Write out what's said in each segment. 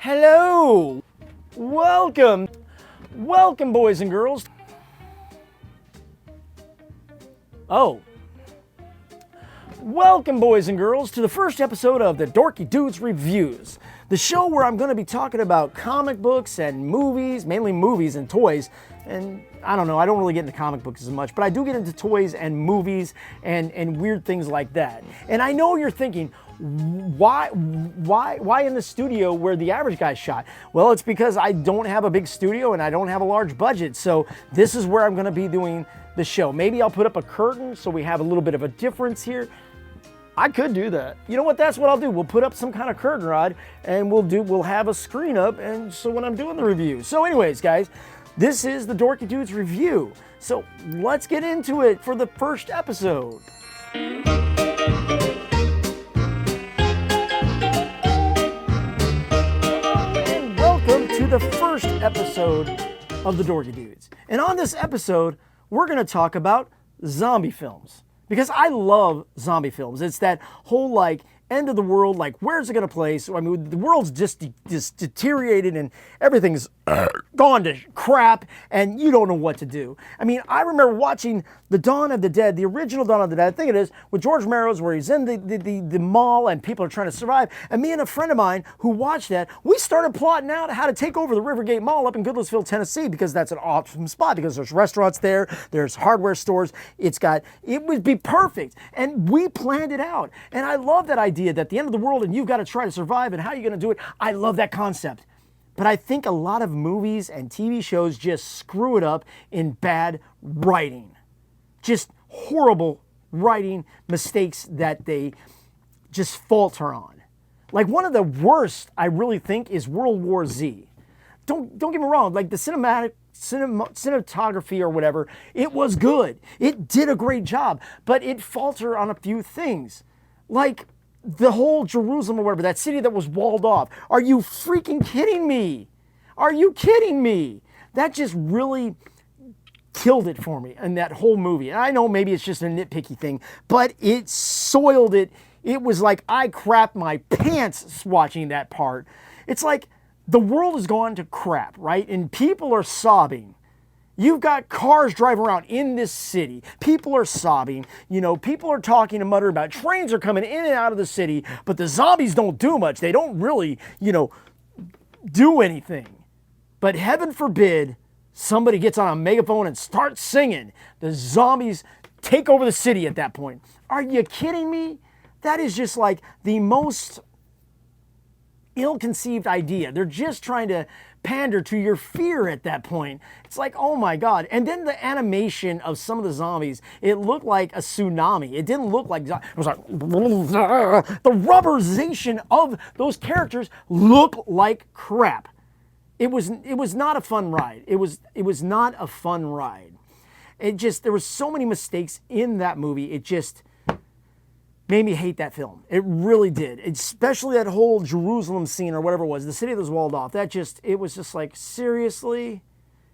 Hello! Welcome! Welcome, boys and girls. Oh. Welcome, boys and girls, to the first episode of the Dorky Dudes Reviews, the show where I'm going to be talking about comic books and movies, mainly movies and toys. And I don't know, I don't really get into comic books as much, but I do get into toys and movies and weird things like that. And I know you're thinking, why in the studio where the average guy shot? Well, it's because I don't have a big studio and I don't have a large budget. So this is where I'm going to be doing the show. Maybe I'll put up a curtain so we have a little bit of a difference here. I could do that. You know what? That's what I'll do. We'll put up some kind of curtain rod and we'll have a screen up, and so when I'm doing the review. So anyways, guys, this is the Dorky Dudes Review. So let's get into it for the first episode. And welcome to the first episode of the Dorky Dudes. And on this episode, we're going to talk about zombie films. Because I love zombie films. It's that whole like end of the world, like where's it gonna play? So I mean, the world's just deteriorated and everything's gone to crap, and you don't know what to do. I mean, I remember watching the Dawn of the Dead, the original Dawn of the Dead, I think it is, with George Romero's, where he's in the mall and people are trying to survive. And me and a friend of mine who watched that, we started plotting out how to take over the Rivergate Mall up in Goodlettsville, Tennessee, because that's an awesome spot, because there's restaurants there, there's hardware stores, it would be perfect. And we planned it out. And I love that idea that the end of the world and you've got to try to survive, and how you're going to do it. I love that concept. But I think a lot of movies and TV shows just screw it up in bad writing. Just horrible writing mistakes that they just falter on. Like one of the worst, I really think, is World War Z. Don't get me wrong, like the cinematography or whatever, it was good. It did a great job, but it faltered on a few things. Like the whole Jerusalem or whatever, that city that was walled off. Are you freaking kidding me? Are you kidding me? That just really killed it for me in that whole movie. And I know maybe it's just a nitpicky thing, but it soiled it. It was like I crapped my pants watching that part. It's like the world has gone to crap, right? And people are sobbing. You've got cars driving around in this city. People are sobbing. You know, people are talking and muttering about trains are coming in and out of the city, but the zombies don't do much. They don't really, do anything. But heaven forbid somebody gets on a megaphone and starts singing. The zombies take over the city at that point. Are you kidding me? That is just like the most ill-conceived idea. They're just trying to pander to your fear at that point. It's like, oh my God. And then the animation of some of the zombies, it looked like a tsunami. It didn't look like, it was like, the rubberization of those characters look like crap. It was not a fun ride. It was not a fun ride. There was so many mistakes in that movie. It just made me hate that film. It really did. Especially that whole Jerusalem scene or whatever it was, the city that was walled off. It was just like, seriously?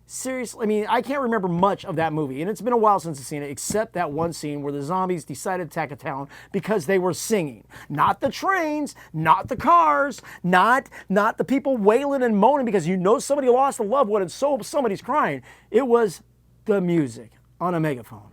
Seriously? I mean, I can't remember much of that movie, and it's been a while since I've seen it, except that one scene where the zombies decided to attack a town because they were singing. Not the trains, not the cars, not the people wailing and moaning because somebody lost a loved one and so somebody's crying. It was the music on a megaphone.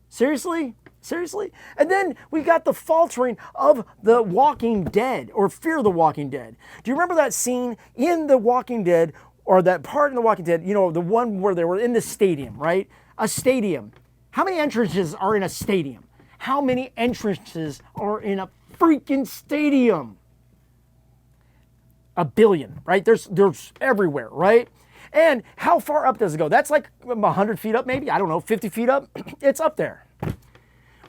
Seriously? Seriously? And then we got the faltering of The Walking Dead, or Fear the Walking Dead. Do you remember that scene in The Walking Dead, or that part in The Walking Dead, the one where they were in the stadium, right? A stadium. How many entrances are in a stadium? How many entrances are in a freaking stadium? 1 billion, right? There's everywhere, right? And how far up does it go? That's like 100 feet up, maybe? I don't know, 50 feet up? It's up there.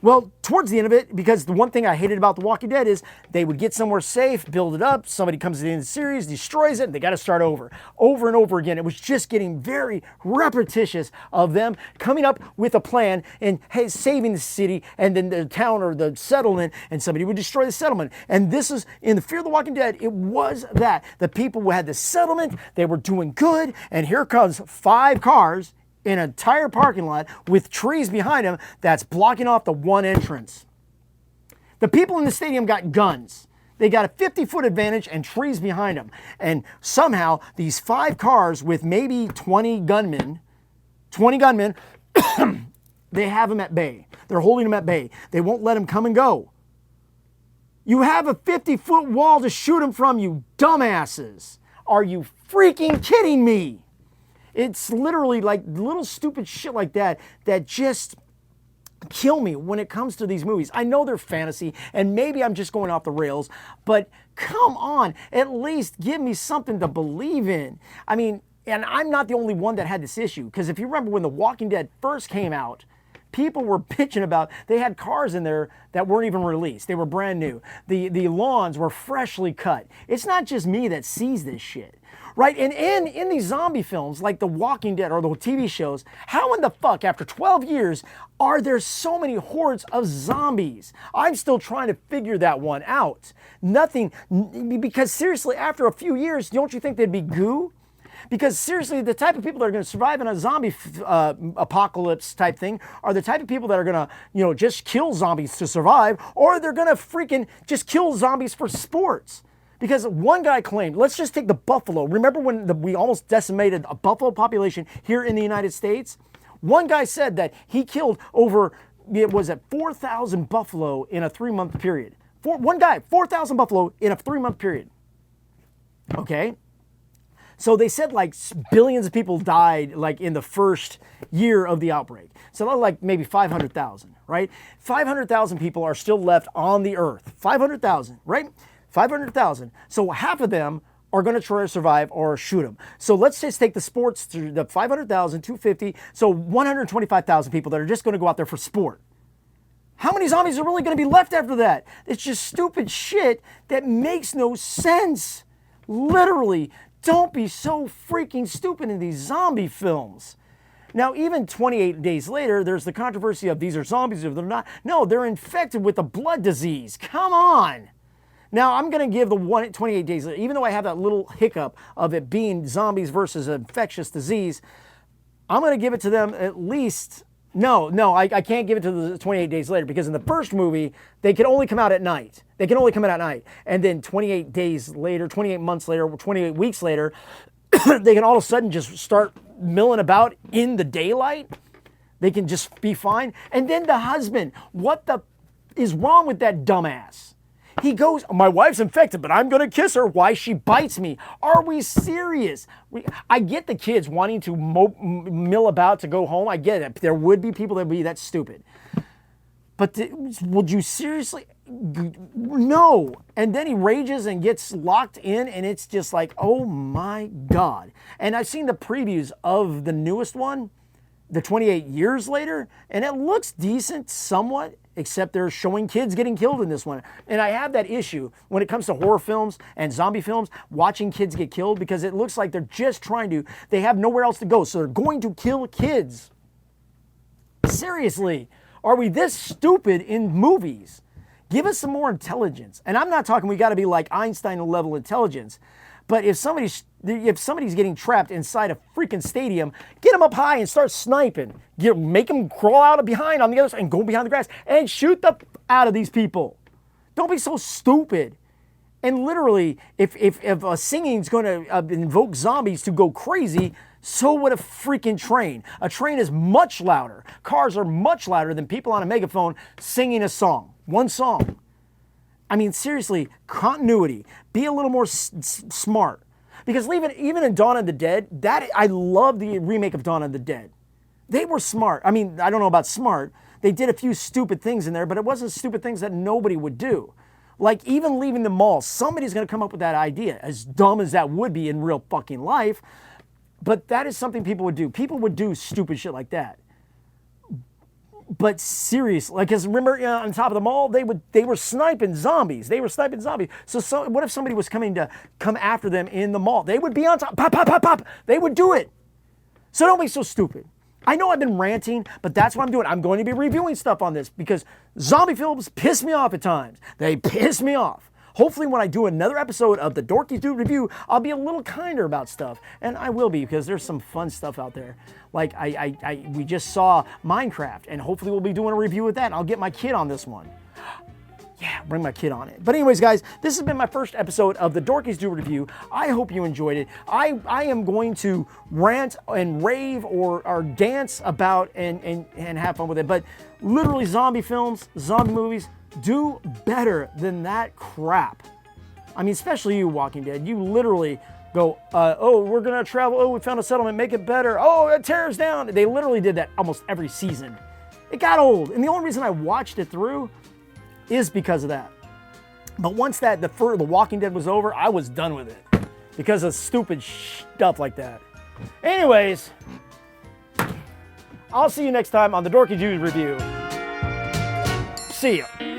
Well, towards the end of it, because the one thing I hated about The Walking Dead is they would get somewhere safe, build it up, somebody comes in the series, destroys it, and they got to start over and over again. It was just getting very repetitious of them coming up with a plan and, hey, saving the city and then the town or the settlement, and somebody would destroy the settlement. And this is, in the Fear of the Walking Dead, it was that. The people who had the settlement, they were doing good, and here comes 5 cars in an entire parking lot with trees behind them that's blocking off the one entrance. The people in the stadium got guns. They got a 50-foot advantage and trees behind them. And somehow these 5 cars with maybe 20 gunmen, they have them at bay. They're holding them at bay. They won't let them come and go. You have a 50-foot wall to shoot them from, you dumbasses. Are you freaking kidding me? It's literally like little stupid shit like that that just kill me when it comes to these movies. I know they're fantasy, and maybe I'm just going off the rails, but come on, at least give me something to believe in. I mean, and I'm not the only one that had this issue, because if you remember when The Walking Dead first came out, people were bitching about, they had cars in there that weren't even released. They were brand new. The lawns were freshly cut. It's not just me that sees this shit. Right, and in these zombie films, like The Walking Dead or the TV shows, how in the fuck, after 12 years, are there so many hordes of zombies? I'm still trying to figure that one out. Nothing, because seriously, after a few years, don't you think they'd be goo? Because seriously, the type of people that are going to survive in a zombie apocalypse type thing are the type of people that are going to, just kill zombies to survive, or they're going to freaking just kill zombies for sports. Because one guy claimed, let's just take the buffalo. Remember when we almost decimated a buffalo population here in the United States? One guy said that he killed over, 4,000 buffalo in a 3-month period. One guy, 4,000 buffalo in a 3-month period. Okay? So they said like billions of people died like in the first year of the outbreak. So like maybe 500,000, right? 500,000 people are still left on the earth. 500,000, right? 500,000. So half of them are going to try to survive or shoot them. So let's just take the sports through the 500,000, 250, so 125,000 people that are just going to go out there for sport. How many zombies are really going to be left after that? It's just stupid shit that makes no sense. Literally, don't be so freaking stupid in these zombie films. Now, even 28 days later, there's the controversy of these are zombies or they're not. No, they're infected with a blood disease. Come on. Now, I'm going to give the 28 days, even though I have that little hiccup of it being zombies versus infectious disease, I'm going to give it to them at least. No, I can't give it to the 28 days later, because in the first movie, they could only come out at night. They can only come out at night. And then 28 days later, 28 months later, 28 weeks later, they can all of a sudden just start milling about in the daylight. They can just be fine. And then the husband, what the is wrong with that dumbass? He goes, my wife's infected, but I'm going to kiss her. Why? She bites me. Are we serious? I get the kids wanting to mill about to go home. I get it. There would be people that would be that stupid. But would you seriously? No. And then he rages and gets locked in, and it's just like, oh my God. And I've seen the previews of the newest one, the 28 years later, and it looks decent somewhat, except they're showing kids getting killed in this one. And I have that issue when it comes to horror films and zombie films, watching kids get killed, because it looks like they're just trying to, they have nowhere else to go, so they're going to kill kids. Seriously, are we this stupid in movies? Give us some more intelligence. And I'm not talking we got to be like Einstein level intelligence, but if somebody's getting trapped inside a freaking stadium, get them up high and start sniping. Make them crawl out of behind on the other side and go behind the grass and shoot the out of these people. Don't be so stupid. And literally, if a singing's going to invoke zombies to go crazy, so would a freaking train. A train is much louder. Cars are much louder than people on a megaphone singing a song. One song. I mean, seriously, continuity. Be a little more smart. Because even in Dawn of the Dead, I love the remake of Dawn of the Dead. They were smart. I mean, I don't know about smart. They did a few stupid things in there, but it wasn't stupid things that nobody would do. Like even leaving the mall. Somebody's going to come up with that idea, as dumb as that would be in real fucking life. But that is something people would do. People would do stupid shit like that. But seriously, like, because remember on top of the mall, they were sniping zombies. So what if somebody was coming to come after them in the mall? They would be on top, pop, pop, pop, pop. They would do it. So don't be so stupid. I know I've been ranting, but that's what I'm doing. I'm going to be reviewing stuff on this because zombie films piss me off at times. They piss me off. Hopefully when I do another episode of the Dorky Dude Review, I'll be a little kinder about stuff. And I will be, because there's some fun stuff out there. Like we just saw Minecraft, and hopefully we'll be doing a review of that. And I'll get my kid on this one. yeah, bring my kid on it. But anyways, guys, this has been my first episode of the Dorkies Do Review. I hope you enjoyed it. I am going to rant and rave or dance about and have fun with it. But literally zombie films, zombie movies, do better than that crap. I mean, especially you, Walking Dead. You literally go, oh, we're going to travel. Oh, we found a settlement. Make it better. Oh, it tears down. They literally did that almost every season. It got old. And the only reason I watched it through is because of that. But once the Walking Dead was over, I was done with it because of stupid stuff like that. Anyways, I'll see you next time on the Dorky Jews Review. See ya.